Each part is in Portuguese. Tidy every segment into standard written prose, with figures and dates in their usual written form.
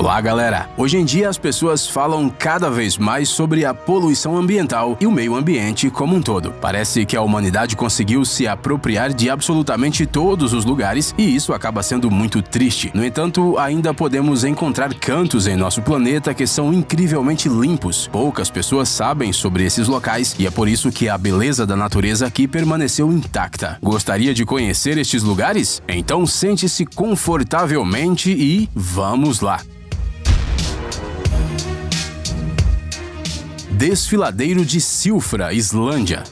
Olá, galera! Hoje em dia as pessoas falam cada vez mais sobre a poluição ambiental e o meio ambiente como um todo. Parece que a humanidade conseguiu se apropriar de absolutamente todos os lugares e isso acaba sendo muito triste. No entanto, ainda podemos encontrar cantos em nosso planeta que são incrivelmente limpos. Poucas pessoas sabem sobre esses locais e é por isso que a beleza da natureza aqui permaneceu intacta. Gostaria de conhecer estes lugares? Então sente-se confortavelmente e vamos lá! Desfiladeiro de Silfra, Islândia.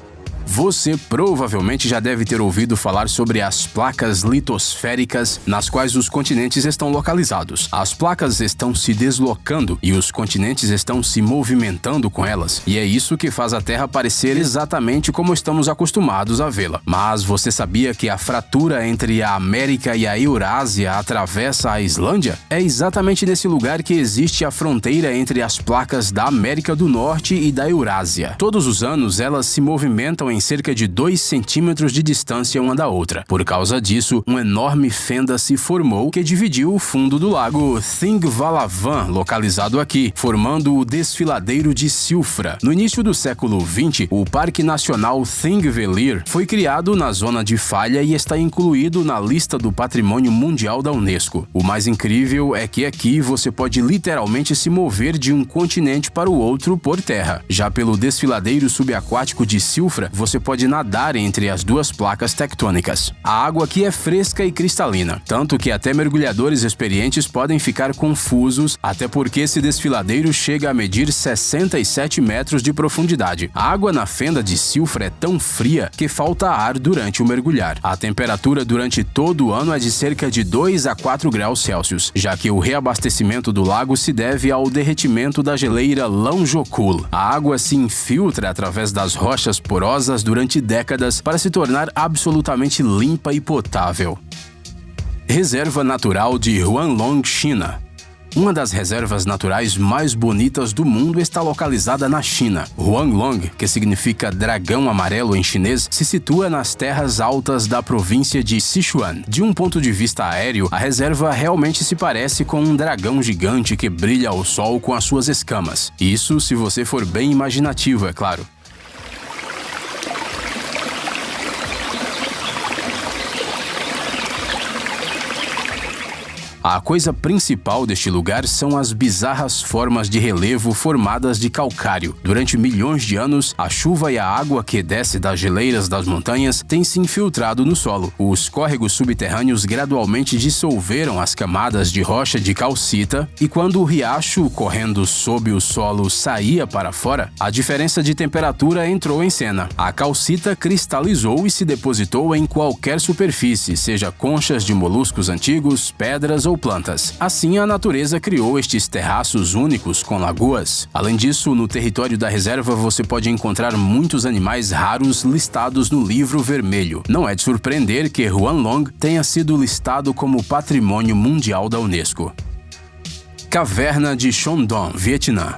Você provavelmente já deve ter ouvido falar sobre as placas litosféricas nas quais os continentes estão localizados. As placas estão se deslocando e os continentes estão se movimentando com elas, e é isso que faz a Terra parecer exatamente como estamos acostumados a vê-la. Mas você sabia que a fratura entre a América e a Eurásia atravessa a Islândia? É exatamente nesse lugar que existe a fronteira entre as placas da América do Norte e da Eurásia. Todos os anos elas se movimentam em cerca de 2 centímetros de distância uma da outra. Por causa disso, uma enorme fenda se formou que dividiu o fundo do lago Thingvallavatn, localizado aqui, formando o Desfiladeiro de Silfra. No início do século XX, o Parque Nacional Thingvellir foi criado na zona de falha e está incluído na lista do Patrimônio Mundial da Unesco. O mais incrível é que aqui você pode literalmente se mover de um continente para o outro por terra. Já pelo Desfiladeiro Subaquático de Silfra, você pode nadar entre as duas placas tectônicas. A água aqui é fresca e cristalina, tanto que até mergulhadores experientes podem ficar confusos, até porque esse desfiladeiro chega a medir 67 metros de profundidade. A água na fenda de Silfra é tão fria que falta ar durante o mergulhar. A temperatura durante todo o ano é de cerca de 2 a 4 graus Celsius, já que o reabastecimento do lago se deve ao derretimento da geleira Långjökull. A água se infiltra através das rochas porosas durante décadas para se tornar absolutamente limpa e potável. Reserva Natural de Huanglong, China. Uma das reservas naturais mais bonitas do mundo está localizada na China. Huanglong, que significa dragão amarelo em chinês, se situa nas terras altas da província de Sichuan. De um ponto de vista aéreo, a reserva realmente se parece com um dragão gigante que brilha ao sol com as suas escamas. Isso se você for bem imaginativo, é claro. A coisa principal deste lugar são as bizarras formas de relevo formadas de calcário. Durante milhões de anos, a chuva e a água que desce das geleiras das montanhas têm se infiltrado no solo. Os córregos subterrâneos gradualmente dissolveram as camadas de rocha de calcita e quando o riacho correndo sob o solo saía para fora, a diferença de temperatura entrou em cena. A calcita cristalizou e se depositou em qualquer superfície, seja conchas de moluscos antigos, pedras ou plantas. Assim, a natureza criou estes terraços únicos com lagoas. Além disso, no território da reserva você pode encontrar muitos animais raros listados no Livro Vermelho. Não é de surpreender que Huanglong tenha sido listado como Patrimônio Mundial da Unesco. Caverna de Son Doong, Vietnã.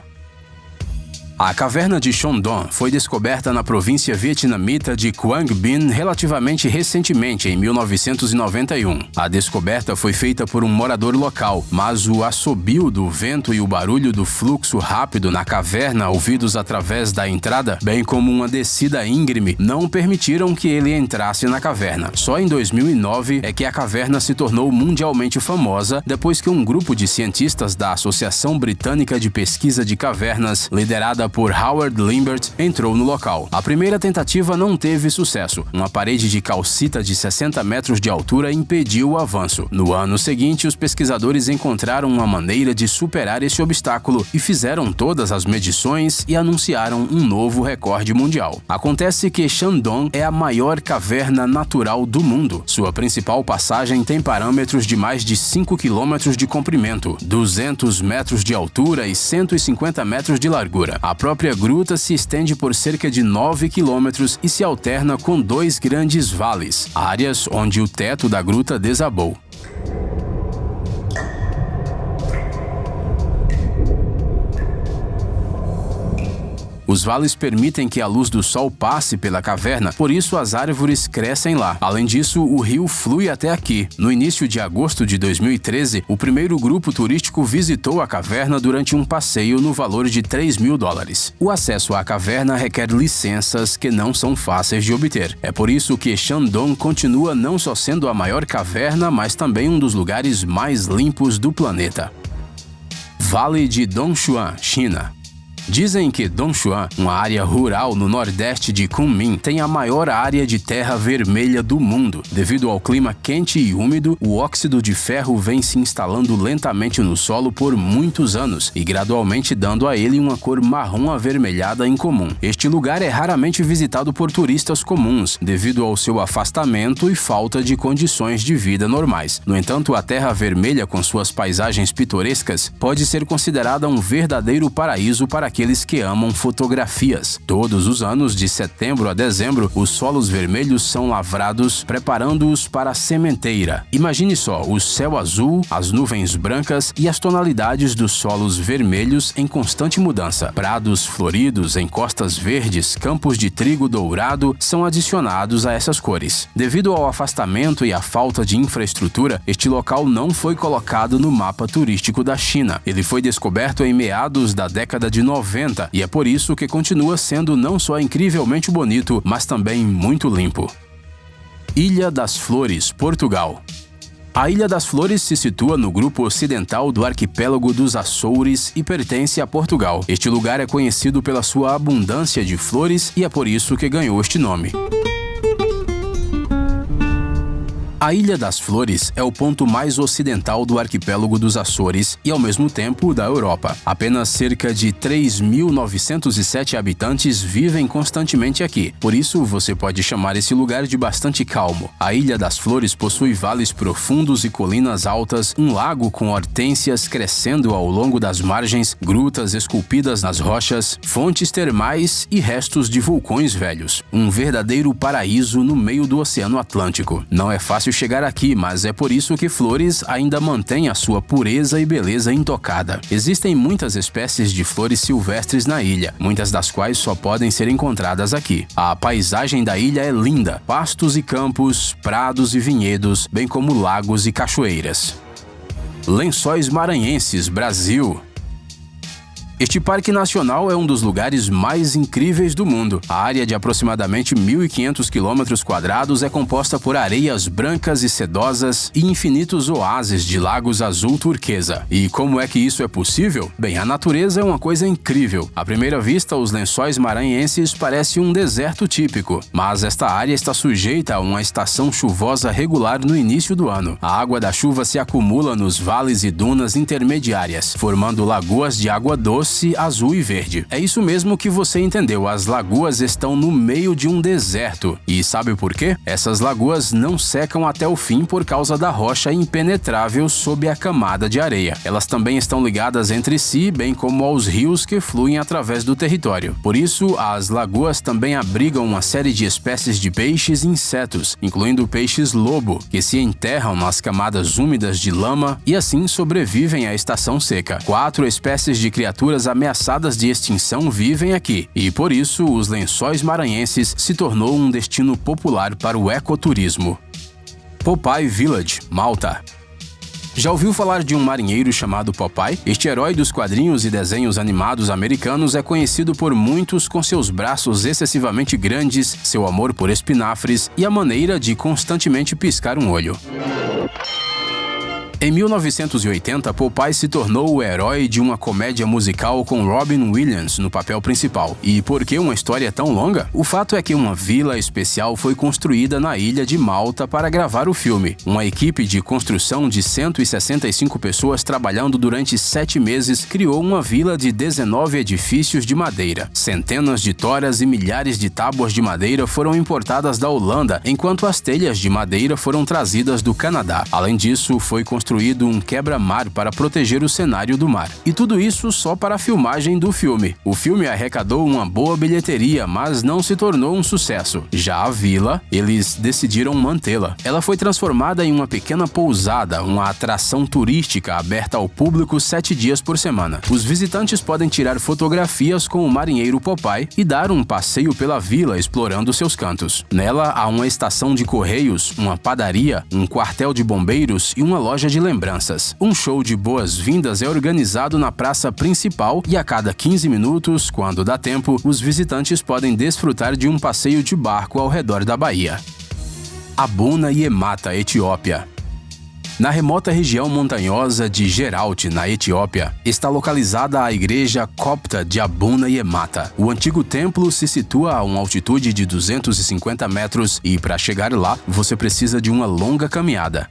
A caverna de Son Doong foi descoberta na província vietnamita de Quang Binh relativamente recentemente, em 1991. A descoberta foi feita por um morador local, mas o assobio do vento e o barulho do fluxo rápido na caverna ouvidos através da entrada, bem como uma descida íngreme, não permitiram que ele entrasse na caverna. Só em 2009 é que a caverna se tornou mundialmente famosa depois que um grupo de cientistas da Associação Britânica de Pesquisa de Cavernas, liderada por Howard Limbert, entrou no local. A primeira tentativa não teve sucesso. Uma parede de calcita de 60 metros de altura impediu o avanço. No ano seguinte, os pesquisadores encontraram uma maneira de superar esse obstáculo e fizeram todas as medições e anunciaram um novo recorde mundial. Acontece que Shandong é a maior caverna natural do mundo. Sua principal passagem tem parâmetros de mais de 5 quilômetros de comprimento, 200 metros de altura e 150 metros de largura. A própria gruta se estende por cerca de 9 quilômetros e se alterna com 2 grandes vales, áreas onde o teto da gruta desabou. Os vales permitem que a luz do sol passe pela caverna, por isso as árvores crescem lá. Além disso, o rio flui até aqui. No início de agosto de 2013, o primeiro grupo turístico visitou a caverna durante um passeio no valor de $3.000. O acesso à caverna requer licenças que não são fáceis de obter. É por isso que Shandong continua não só sendo a maior caverna, mas também um dos lugares mais limpos do planeta. Vale de Dongshuan, China. Dizem que Dongshuan, uma área rural no nordeste de Kunming, tem a maior área de terra vermelha do mundo. Devido ao clima quente e úmido, o óxido de ferro vem se instalando lentamente no solo por muitos anos e gradualmente dando a ele uma cor marrom avermelhada incomum. Este lugar é raramente visitado por turistas comuns, devido ao seu afastamento e falta de condições de vida normais. No entanto, a terra vermelha, com suas paisagens pitorescas, pode ser considerada um verdadeiro paraíso para aqueles que amam fotografias. Todos os anos, de setembro a dezembro, os solos vermelhos são lavrados, preparando-os para a sementeira. Imagine só, o céu azul, as nuvens brancas e as tonalidades dos solos vermelhos em constante mudança. Prados floridos, encostas verdes, campos de trigo dourado são adicionados a essas cores. Devido ao afastamento e à falta de infraestrutura, este local não foi colocado no mapa turístico da China. Ele foi descoberto em meados da década de 90 e é por isso que continua sendo não só incrivelmente bonito, mas também muito limpo. Ilha das Flores, Portugal. A Ilha das Flores se situa no grupo ocidental do arquipélago dos Açores e pertence a Portugal. Este lugar é conhecido pela sua abundância de flores e é por isso que ganhou este nome. A Ilha das Flores é o ponto mais ocidental do arquipélago dos Açores e, ao mesmo tempo, da Europa. Apenas cerca de 3.907 habitantes vivem constantemente aqui, por isso você pode chamar esse lugar de bastante calmo. A Ilha das Flores possui vales profundos e colinas altas, um lago com hortênsias crescendo ao longo das margens, grutas esculpidas nas rochas, fontes termais e restos de vulcões velhos. Um verdadeiro paraíso no meio do Oceano Atlântico. Não é fácil chegar aqui, mas é por isso que Flores ainda mantém a sua pureza e beleza intocada. Existem muitas espécies de flores silvestres na ilha, muitas das quais só podem ser encontradas aqui. A paisagem da ilha é linda, pastos e campos, prados e vinhedos, bem como lagos e cachoeiras. Lençóis Maranhenses, Brasil. Este parque nacional é um dos lugares mais incríveis do mundo. A área de aproximadamente 1.500 km² é composta por areias brancas e sedosas e infinitos oásis de lagos azul turquesa. E como é que isso é possível? Bem, a natureza é uma coisa incrível. À primeira vista, os Lençóis Maranhenses parecem um deserto típico, mas esta área está sujeita a uma estação chuvosa regular no início do ano. A água da chuva se acumula nos vales e dunas intermediárias, formando lagoas de água doce, azul e verde. É isso mesmo que você entendeu, as lagoas estão no meio de um deserto. E sabe por quê? Essas lagoas não secam até o fim por causa da rocha impenetrável sob a camada de areia. Elas também estão ligadas entre si, bem como aos rios que fluem através do território. Por isso, as lagoas também abrigam uma série de espécies de peixes e insetos, incluindo peixes-lobo, que se enterram nas camadas úmidas de lama e assim sobrevivem à estação seca. 4 espécies de criaturas ameaçadas de extinção vivem aqui, e por isso os Lençóis Maranhenses se tornou um destino popular para o ecoturismo. Popeye Village, Malta. Já ouviu falar de um marinheiro chamado Popeye? Este herói dos quadrinhos e desenhos animados americanos é conhecido por muitos com seus braços excessivamente grandes, seu amor por espinafres e a maneira de constantemente piscar um olho. Em 1980, Popeye se tornou o herói de uma comédia musical com Robin Williams no papel principal. E por que uma história tão longa? O fato é que uma vila especial foi construída na ilha de Malta para gravar o filme. Uma equipe de construção de 165 pessoas trabalhando durante 7 meses criou uma vila de 19 edifícios de madeira. Centenas de toras e milhares de tábuas de madeira foram importadas da Holanda, enquanto as telhas de madeira foram trazidas do Canadá. Além disso, foi construída construído um quebra-mar para proteger o cenário do mar. E tudo isso só para a filmagem do filme. O filme arrecadou uma boa bilheteria, mas não se tornou um sucesso. Já a vila, eles decidiram mantê-la. Ela foi transformada em uma pequena pousada, uma atração turística aberta ao público 7 dias por semana. Os visitantes podem tirar fotografias com o marinheiro Popeye e dar um passeio pela vila explorando seus cantos. Nela há uma estação de correios, uma padaria, um quartel de bombeiros e uma loja de lembranças. Um show de boas-vindas é organizado na praça principal e a cada 15 minutos, quando dá tempo, os visitantes podem desfrutar de um passeio de barco ao redor da baía. Abuna Yemata, Etiópia. Na remota região montanhosa de Geralt, na Etiópia, está localizada a igreja copta de Abuna Yemata. O antigo templo se situa a uma altitude de 250 metros e, para chegar lá, você precisa de uma longa caminhada.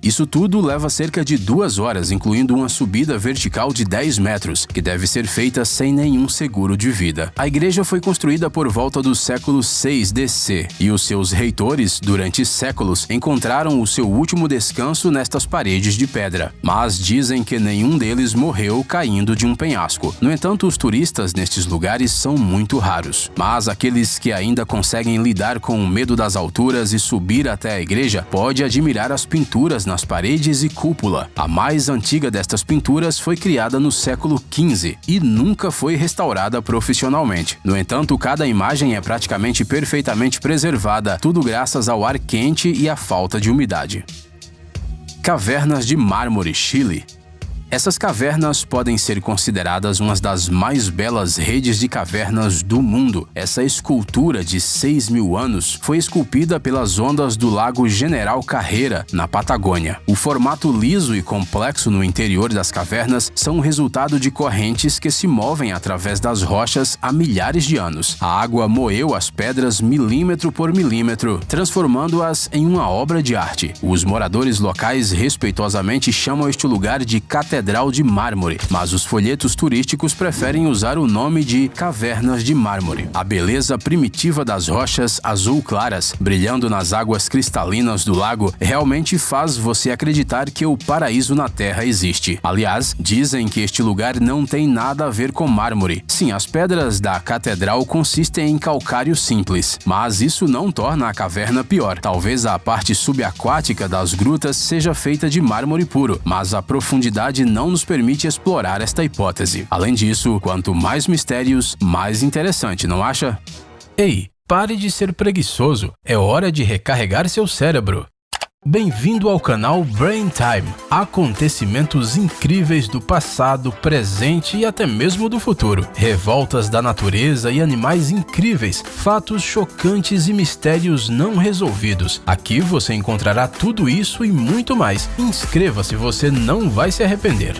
Isso tudo leva cerca de 2 horas, incluindo uma subida vertical de 10 metros, que deve ser feita sem nenhum seguro de vida. A igreja foi construída por volta do século 6 DC, e os seus reitores, durante séculos, encontraram o seu último descanso nestas paredes de pedra. Mas dizem que nenhum deles morreu caindo de um penhasco. No entanto, os turistas nestes lugares são muito raros. Mas aqueles que ainda conseguem lidar com o medo das alturas e subir até a igreja, pode admirar as pinturas nas paredes e cúpula. A mais antiga destas pinturas foi criada no século XV e nunca foi restaurada profissionalmente. No entanto, cada imagem é praticamente perfeitamente preservada, tudo graças ao ar quente e à falta de umidade. Cavernas de Mármore, Chile. Essas cavernas podem ser consideradas uma das mais belas redes de cavernas do mundo. Essa escultura de 6.000 anos foi esculpida pelas ondas do Lago General Carreira, na Patagônia. O formato liso e complexo no interior das cavernas são o resultado de correntes que se movem através das rochas há milhares de anos. A água moeu as pedras milímetro por milímetro, transformando-as em uma obra de arte. Os moradores locais respeitosamente chamam este lugar de Catedral de Mármore, mas os folhetos turísticos preferem usar o nome de Cavernas de Mármore. A beleza primitiva das rochas azul claras, brilhando nas águas cristalinas do lago, realmente faz você acreditar que o paraíso na Terra existe. Aliás, dizem que este lugar não tem nada a ver com mármore. Sim, as pedras da catedral consistem em calcário simples, mas isso não torna a caverna pior. Talvez a parte subaquática das grutas seja feita de mármore puro, mas a profundidade não nos permite explorar esta hipótese. Além disso, quanto mais mistérios, mais interessante, não acha? Ei, pare de ser preguiçoso. É hora de recarregar seu cérebro. Bem-vindo ao canal Brain Time. Acontecimentos incríveis do passado, presente e até mesmo do futuro. Revoltas da natureza e animais incríveis, fatos chocantes e mistérios não resolvidos. Aqui você encontrará tudo isso e muito mais. Inscreva-se, você não vai se arrepender.